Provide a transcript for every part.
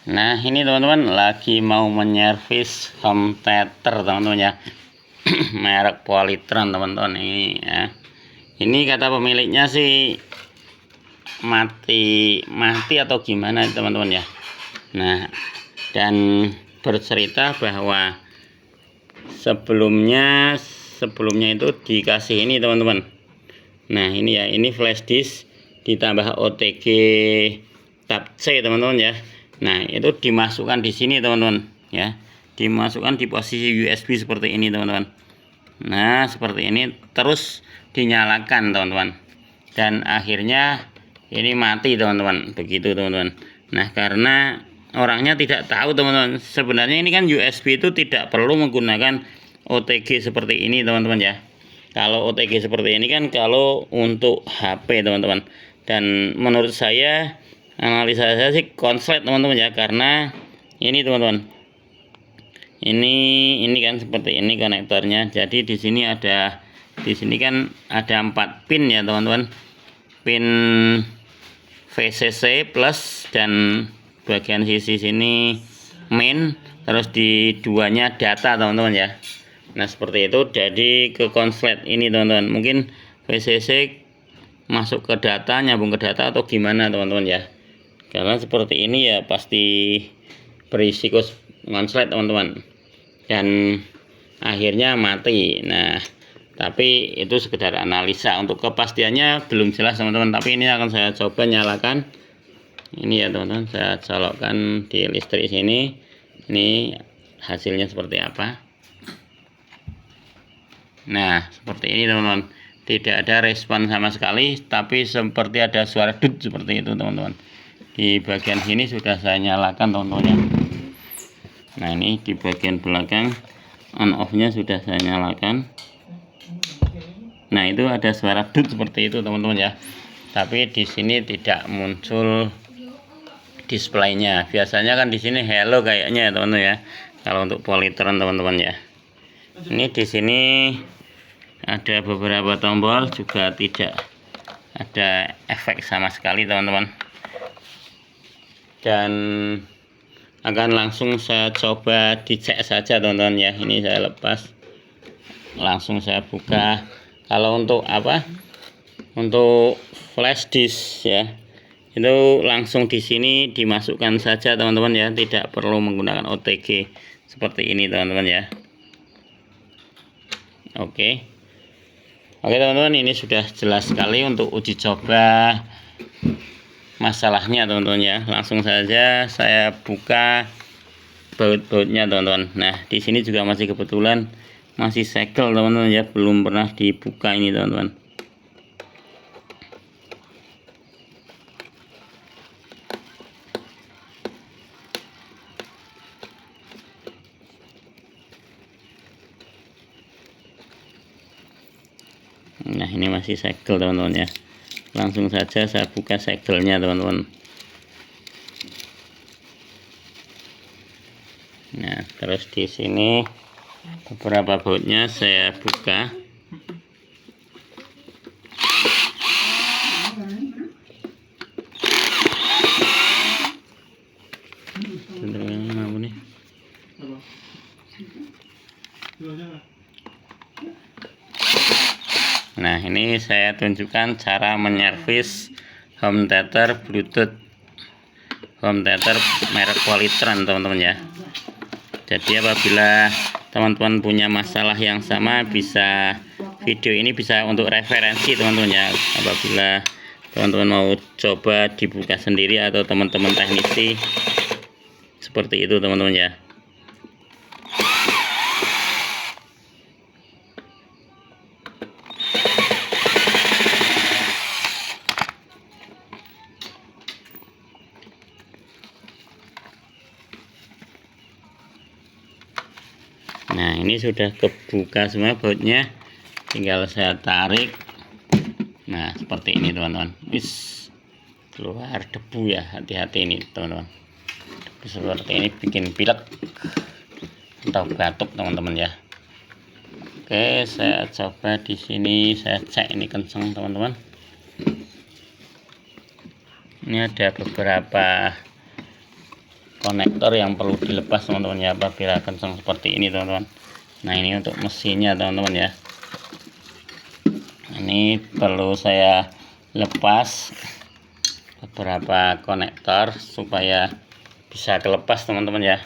Nah ini teman-teman lagi mau menyervis home theater teman-teman ya. Merek Polytron teman-teman ini ya. Ini kata pemiliknya sih mati atau gimana teman-teman ya. Nah dan bercerita bahwa sebelumnya itu dikasih ini teman-teman. Nah ini ya, ini flash disk ditambah OTG tab C teman-teman ya. Nah itu dimasukkan di sini teman-teman ya, dimasukkan di posisi USB seperti ini teman-teman. Nah seperti ini terus dinyalakan teman-teman, dan akhirnya ini mati teman-teman, begitu teman-teman. Nah karena orangnya tidak tahu teman-teman, sebenarnya ini kan USB itu tidak perlu menggunakan OTG seperti ini teman-teman ya. Kalau OTG seperti ini kan kalau untuk HP teman-teman, dan menurut saya, analisa saya sih konslet teman-teman ya, karena ini teman-teman, ini kan seperti ini konektornya. Jadi di sini kan ada 4 pin ya teman-teman, pin VCC plus, dan bagian sisi sini main, terus di duanya data teman-teman ya. Nah seperti itu, jadi ke konslet ini teman-teman, mungkin VCC masuk ke data, nyambung ke data atau gimana teman-teman ya, karena seperti ini ya pasti berisiko konslet teman-teman, dan akhirnya mati. Nah tapi itu sekedar analisa, untuk kepastiannya belum jelas teman-teman, tapi ini akan saya coba nyalakan ini ya teman-teman. Saya colokkan di listrik sini, ini hasilnya seperti apa. Nah seperti ini teman-teman, tidak ada respon sama sekali, tapi seperti ada suara dut seperti itu teman-teman. Di bagian sini sudah saya nyalakan teman-teman ya. Nah ini di bagian belakang on off nya sudah saya nyalakan. Nah itu ada suara dut seperti itu teman-teman ya, tapi di sini tidak muncul displaynya. Biasanya kan di sini hello kayaknya ya teman-teman ya, kalau untuk Polytron teman-teman ya. Ini di sini ada beberapa tombol juga tidak ada efek sama sekali teman-teman, dan akan langsung saya coba dicek saja teman-teman ya. Ini saya lepas, langsung saya buka. Kalau untuk untuk flash disk ya, itu langsung di sini dimasukkan saja teman-teman ya, tidak perlu menggunakan OTG seperti ini teman-teman ya. Oke teman-teman, ini sudah jelas sekali untuk uji coba masalahnya teman-teman ya. Langsung saja saya buka baut-bautnya teman-teman. Nah di sini juga masih kebetulan masih segel teman-teman ya, belum pernah dibuka ini teman-teman. Nah ini masih segel teman-teman ya, langsung saja saya buka segelnya teman-teman. Nah terus di sini beberapa bautnya saya buka. Nah ini saya tunjukkan cara menyervis home theater Bluetooth, home theater merek Polytron teman-teman ya. Jadi apabila teman-teman punya masalah yang sama, bisa video ini bisa untuk referensi teman-teman ya, apabila teman-teman mau coba dibuka sendiri atau teman-teman teknisi seperti itu teman-teman ya. Nah ini sudah kebuka semua bautnya, tinggal saya tarik. Nah seperti ini teman-teman, keluar debu ya, hati-hati ini teman-teman. Debu seperti ini bikin pilek atau batuk teman-teman ya. Oke, saya coba di sini, saya cek ini kenceng teman-teman. Ini ada beberapa konektor yang perlu dilepas teman-teman ya, apabila kencang seperti ini teman-teman. Nah ini untuk mesinnya teman-teman ya, ini perlu saya lepas beberapa konektor supaya bisa kelepas teman-teman ya.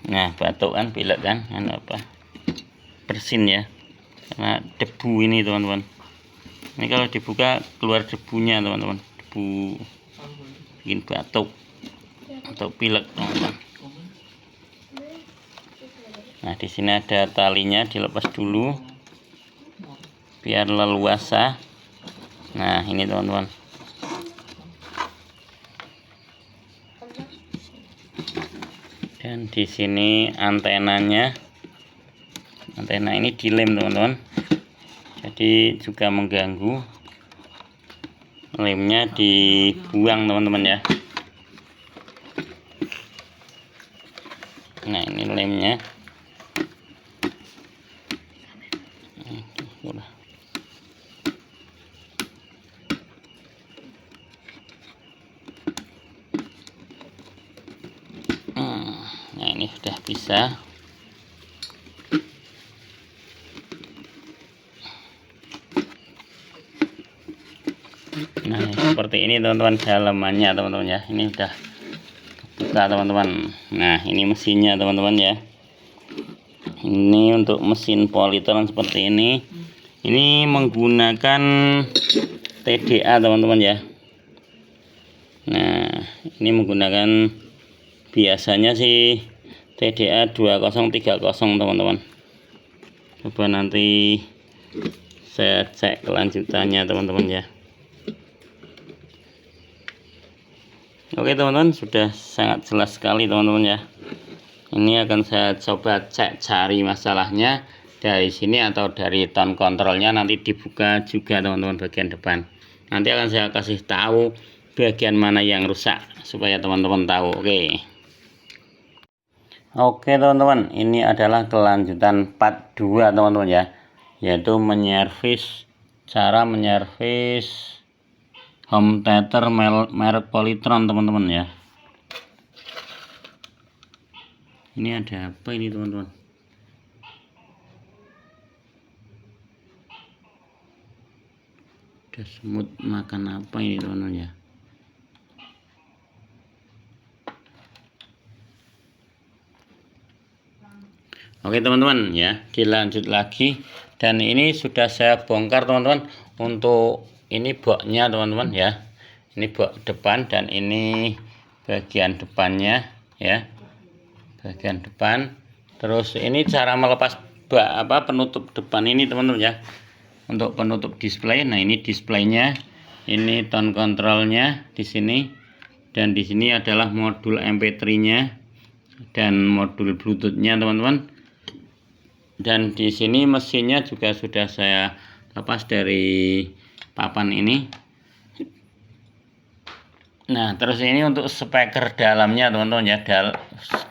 Nah batuk kan, pilek kan, apa bersin ya, karena debu ini teman-teman. Ini kalau dibuka keluar debunya teman-teman, debu bikin batuk atau pilek teman-teman. Nah di sini ada talinya, dilepas dulu biar leluasa. Nah ini teman-teman. Dan di sini antenanya, antena ini dilem teman-teman, jadi juga mengganggu. Lemnya dibuang teman-teman ya. Nah ini lemnya. Nah ini sudah bisa. Nah seperti ini teman-teman dalamannya teman-teman ya. Ini sudah buka teman-teman. Nah ini mesinnya teman-teman ya. Ini untuk mesin Polytron seperti ini. Ini menggunakan TDA teman-teman ya. Nah ini menggunakan, biasanya sih TDA 2030 teman-teman. Coba nanti saya cek kelanjutannya teman-teman ya. Oke teman-teman, sudah sangat jelas sekali teman-teman ya. Ini akan saya coba cari masalahnya dari sini atau dari tone kontrolnya, nanti dibuka juga teman-teman bagian depan. Nanti akan saya kasih tahu bagian mana yang rusak supaya teman-teman tahu. Oke teman-teman, ini adalah kelanjutan part 2 teman-teman ya, yaitu cara menyervis home theater merek Polytron teman-teman ya. Ini ada apa ini teman-teman? Ada semut makan apa ini teman-teman ya? Oke teman-teman ya, dilanjut lagi. Dan ini sudah saya bongkar teman-teman. Untuk ini boxnya teman-teman ya. Ini box depan dan ini bagian depannya ya. Bagian depan. Terus ini cara melepas penutup depan ini teman-teman ya. Untuk penutup display. Nah ini displaynya. Ini tone controlnya di sini. Dan di sini adalah modul MP3-nya dan modul Bluetooth-nya teman-teman. Dan di sini mesinnya juga sudah saya lepas dari papan ini. Nah terus ini untuk speaker dalamnya teman-teman ya,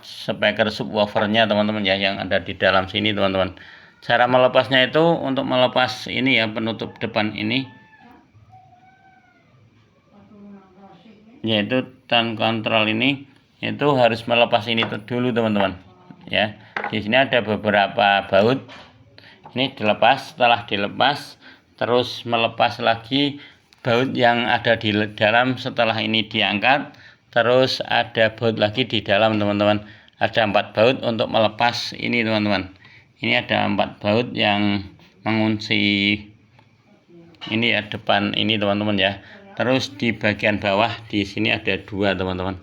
speaker subwoofernya teman-teman ya, yang ada di dalam sini teman-teman. Cara melepasnya itu, untuk melepas ini ya, penutup depan ini, yaitu tone control ini, itu harus melepas ini dulu teman-teman ya. Di sini ada beberapa baut, ini dilepas. Setelah dilepas, terus melepas lagi baut yang ada di dalam. Setelah ini diangkat, terus ada baut lagi di dalam teman-teman. Ada 4 baut untuk melepas ini teman-teman. Ini ada 4 baut yang mengunci ini ya, depan ini teman-teman ya. Terus di bagian bawah di sini ada 2 teman-teman.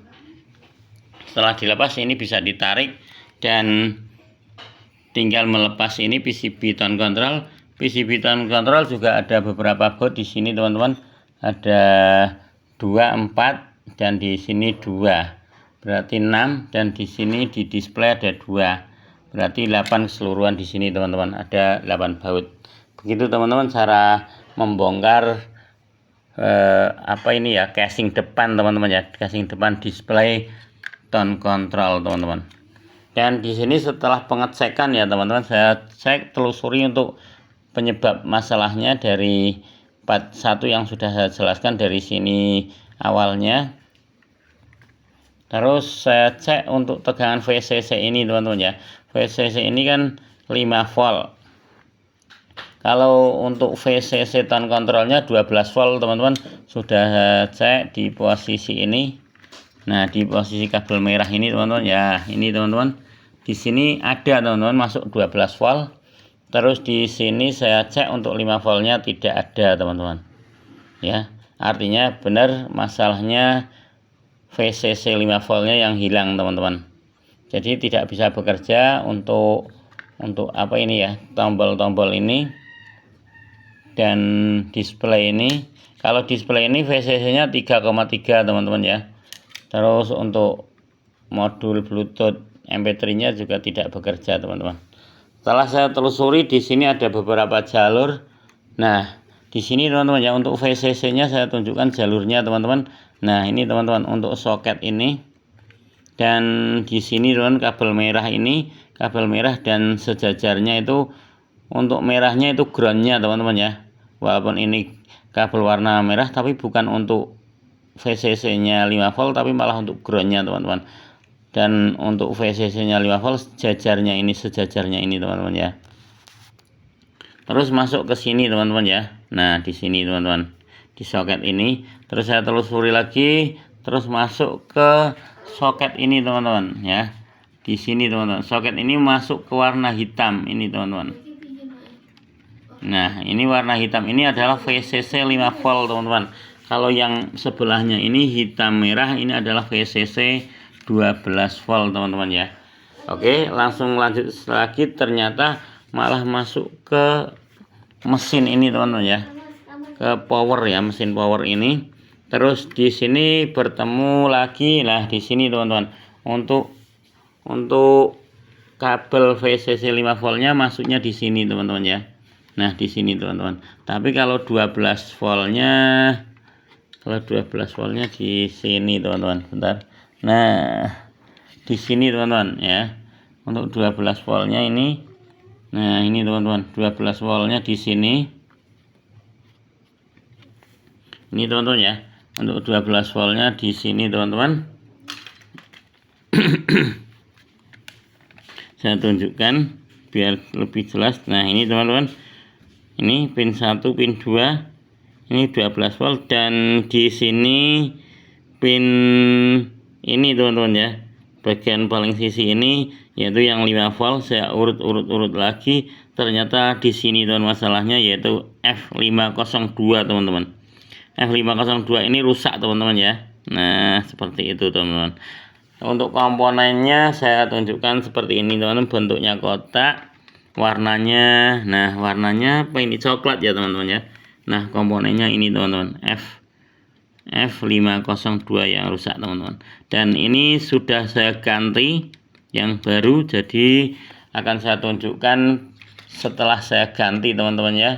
Setelah dilepas ini bisa ditarik dan tinggal melepas ini PCB tone control. PCB tone control juga ada beberapa baut di sini teman-teman. Ada 2, 4 dan di sini 2. Berarti 6, dan di sini di display ada 2. Berarti 8 keseluruhan di sini teman-teman. Ada 8 baut. Begitu teman-teman cara membongkar ini ya, casing depan teman-teman ya, casing depan display tone control teman-teman. Dan di sini setelah pengecekan ya teman-teman, saya telusuri untuk penyebab masalahnya dari part 1 yang sudah saya jelaskan dari sini awalnya. Terus saya cek untuk tegangan VCC ini teman-teman ya. VCC ini kan 5 volt. Kalau untuk VCC tone kontrolnya 12 volt teman-teman. Sudah saya cek di posisi ini. Nah, di posisi kabel merah ini teman-teman ya. Ini teman-teman. Di sini ada teman-teman masuk 12 volt. Terus di sini saya cek untuk 5 voltnya tidak ada teman-teman. Ya, artinya benar masalahnya VCC 5 voltnya yang hilang teman-teman. Jadi tidak bisa bekerja untuk apa ini ya, tombol-tombol ini dan display ini. Kalau display ini VCC nya 3,3 teman-teman ya. Terus untuk modul Bluetooth MP3 nya juga tidak bekerja teman-teman. Setelah saya telusuri, di sini ada beberapa jalur. Nah, di sini teman-teman ya, untuk VCC nya saya tunjukkan jalurnya teman-teman. Nah, ini teman-teman untuk soket ini, dan di sini teman kabel merah ini, kabel merah dan sejajarnya itu, untuk merahnya itu groundnya teman-teman ya. Walaupun ini kabel warna merah tapi bukan untuk VCC nya 5 volt tapi malah untuk groundnya teman-teman. Dan untuk VCC nya 5 volt jajarnya ini, sejajarnya ini teman-teman ya. Terus masuk ke sini teman-teman ya. Nah, di sini teman-teman, di soket ini. Terus saya telusuri lagi, terus masuk ke soket ini teman-teman ya. Di sini teman-teman, soket ini masuk ke warna hitam ini teman-teman. Nah, ini warna hitam ini adalah VCC 5 volt teman-teman. Kalau yang sebelahnya ini hitam merah, ini adalah VCC 12 volt teman-teman ya. Oke, langsung lanjut lagi, ternyata malah masuk ke mesin ini teman-teman ya, ke power ya, mesin power ini. Terus di sini bertemu lagi. Nah, di sini teman-teman, untuk kabel VCC 5 voltnya masuknya di sini teman-teman ya. Nah, di sini teman-teman. Tapi kalau 12 voltnya di sini teman-teman. Bentar. Nah, di sini teman-teman ya. Untuk 12 voltnya ini. Nah, ini teman-teman, 12 voltnya di sini. Ini teman-teman ya. Untuk 12 voltnya di sini teman-teman. Saya tunjukkan biar lebih jelas. Nah, ini teman-teman. Ini pin 1, pin 2. Ini 12 volt, dan di sini pin ini teman-teman ya. Bagian paling sisi ini yaitu yang 5 volt. Saya urut lagi, ternyata di sini teman masalahnya yaitu F502 teman-teman. F502 ini rusak teman-teman ya. Nah, seperti itu teman-teman. Untuk komponennya saya tunjukkan seperti ini teman-teman, bentuknya kotak, warnanya, nah warnanya apa ini, coklat ya teman-teman ya. Nah, komponennya ini teman-teman, F502 yang rusak teman-teman. Dan ini sudah saya ganti yang baru, jadi akan saya tunjukkan setelah saya ganti teman-teman ya.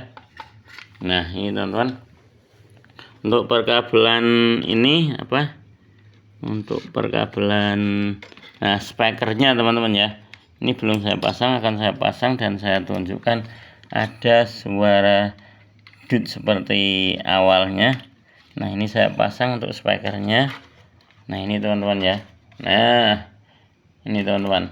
Nah, ini teman-teman, untuk perkabelan ini apa, untuk perkabelan speakernya teman-teman ya, ini belum saya pasang, akan saya pasang dan saya tunjukkan. Ada suara dut seperti awalnya. Nah, ini saya pasang untuk speakernya. Nah, ini teman-teman ya. Nah, ini teman-teman,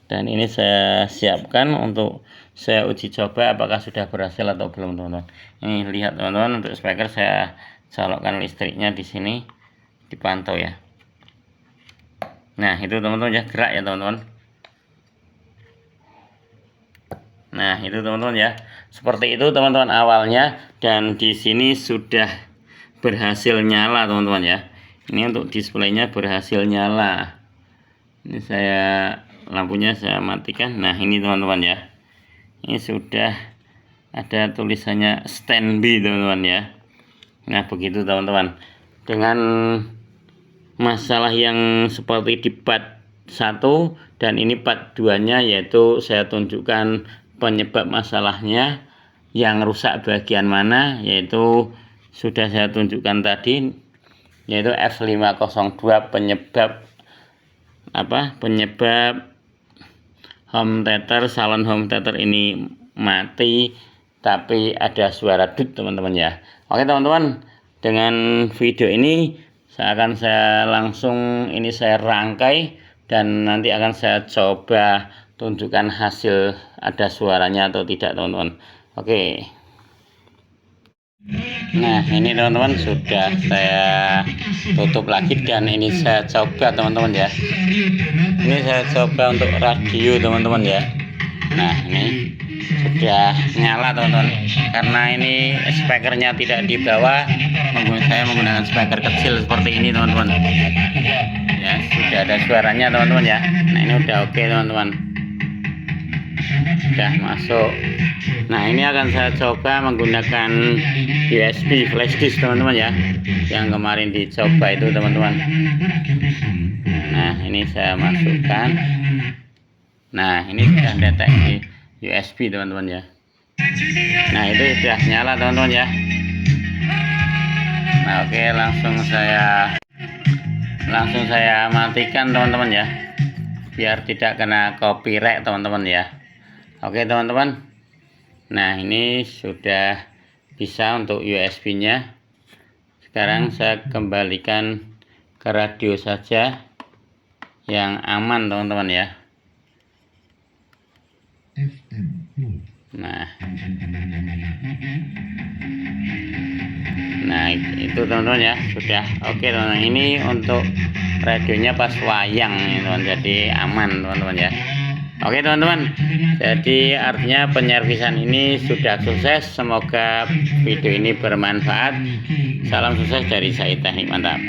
dan ini saya siapkan untuk saya uji coba apakah sudah berhasil atau belum teman-teman. Ini lihat teman-teman, untuk speaker saya colokkan listriknya di sini, dipantau ya. Nah, itu teman-teman ya, gerak ya teman-teman. Nah, itu teman-teman ya, seperti itu teman-teman awalnya, dan di sini sudah berhasil nyala teman-teman ya. Ini untuk displaynya berhasil nyala. Ini saya lampunya saya matikan. Nah, ini teman-teman ya, ini sudah ada tulisannya standby teman-teman ya. Nah, begitu teman-teman. Dengan masalah yang seperti di part 1 dan ini part 2 nya, yaitu saya tunjukkan penyebab masalahnya, yang rusak bagian mana, yaitu sudah saya tunjukkan tadi, yaitu F502 penyebab apa, penyebab home theater, salon home theater ini mati tapi ada suara dut teman-teman ya. Oke teman-teman, dengan video ini saya langsung ini saya rangkai dan nanti akan saya coba tunjukkan hasil ada suaranya atau tidak teman-teman. Oke. Nah ini teman-teman sudah saya tutup lagi dan ini saya coba teman-teman ya. Ini saya coba untuk radio teman-teman ya. Nah ini sudah nyala teman-teman, karena ini speakernya tidak di bawah, saya menggunakan speaker kecil seperti ini teman-teman ya. Sudah ada suaranya teman-teman ya. Nah ini udah oke teman-teman, sudah masuk. Nah ini akan saya coba menggunakan USB flash disk teman-teman ya, yang kemarin dicoba itu teman-teman. Nah ini saya masukkan. Nah ini sudah deteksi USB teman-teman ya. Nah itu sudah nyala teman-teman ya. Nah oke, langsung saya matikan teman-teman ya, biar tidak kena copyright teman-teman ya. Oke teman-teman, nah ini sudah bisa untuk USB nya. Sekarang saya kembalikan ke radio saja yang aman teman-teman ya. Nah itu teman-teman ya, sudah oke teman-teman. Ini untuk radionya pas wayang teman-teman, jadi aman teman-teman ya. Oke teman-teman, jadi artinya penyervisan ini sudah sukses. Semoga video ini bermanfaat. Salam sukses dari Said Teknik Mantap.